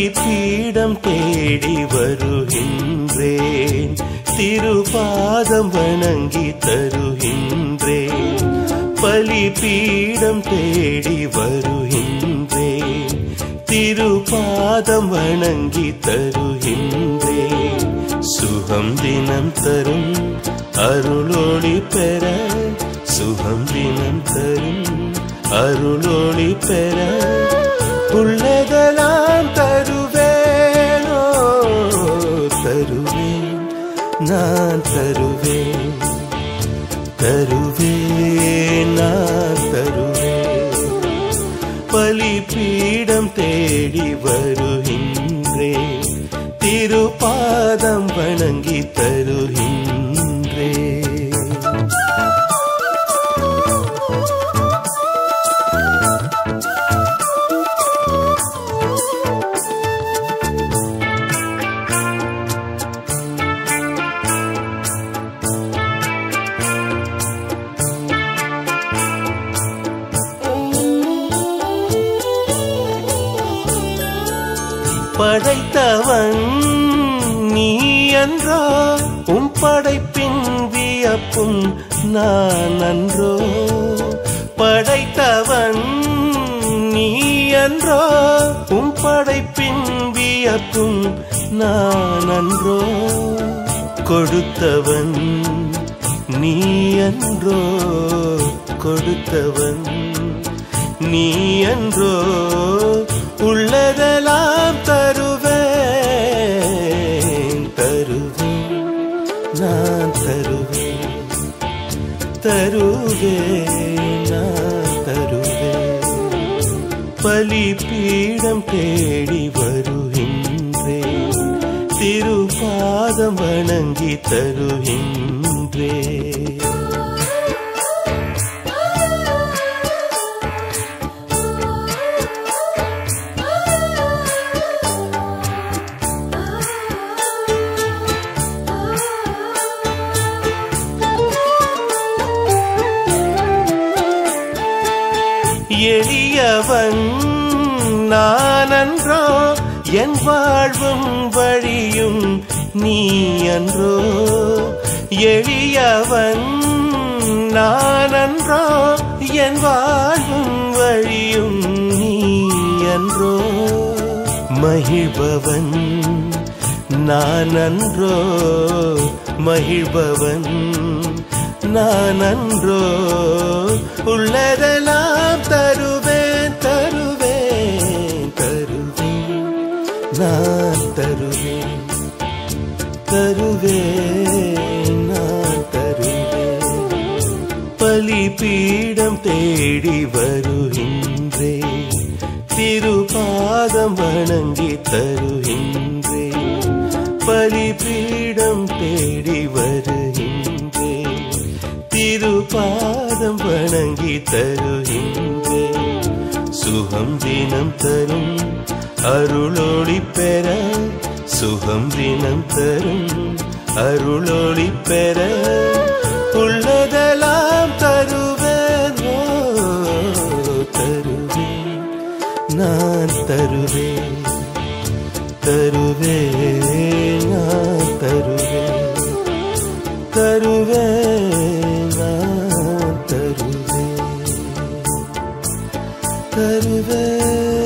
பலிபீடம் தேடி வருகின்றேன், திருபாதம் வணங்கி தருகின்றேன். பலிபீடம் தேடி வருகின்றேன், திருபாதம் வணங்கி தருகின்றேன். சுகம் தினம் தரும் அருளொளி பெற, சுகம் தினம் தரும் அருளொளி பெற, உள்ளதெல்லாம் தருவேனோ தருவேன், நான் தருவேன், தருவேன், நான் தருவேன். பலிபீடம் தேடி வருகின்றேன், திருபாதம் வணங்கி தருகின்றேன். படைத்தவன் நீ என்றோ, உம் படைப்பின் வியப்பும் நான் அன்றோ. படைத்தவன் நீ என்றோ, உம் படைப்பின் வியப்பும் நான் அன்றோ. கொடுத்தவன் நீ என்றோ, கொடுத்தவன் நீ என்றோ. உள்ளதெல்லாம் தருவேன், தருவேன், நான் தருவேன், தருவேன், நான் தருவேன். பலிபீடம் தேடி வருகின்றேன், திருபாதம் வணங்கி தருகின்றேன். எளியவன் நான் அன்றோ, என் வாழ்வும் வழியும் நீ அன்றோ. எளியவன் நான் அன்றோ, என் வாழ்வும் வழியும் நீ அன்றோ. மகிழ்பவன் நான் அன்றோ, மகிழ்பவன் நான் அன்றோ. உள்ளதெல்லாம் தருவேன், தருவேன், தருவேன், நான் தருவேன், தருவேன், நான் தருவேன். பலிபீடம் தேடி வருகின்றேன், திருபாதம் வணங்கி தருகின்றேன். பலிபீடம் தேடி வருகின்றேன், திருபாதம் வணங்கி தருகின்றேன். சுகம் தினம் தரும் அருளொளி பெற, சுகம் தினம் தரும் அருளொளி பெற. உள்ளதெல்லாம் தருவேன், தருவேன், நான் தருவேன், தருவேன், நான் தருவேன், தருவேன், நான் தருவேன், தருவேன்.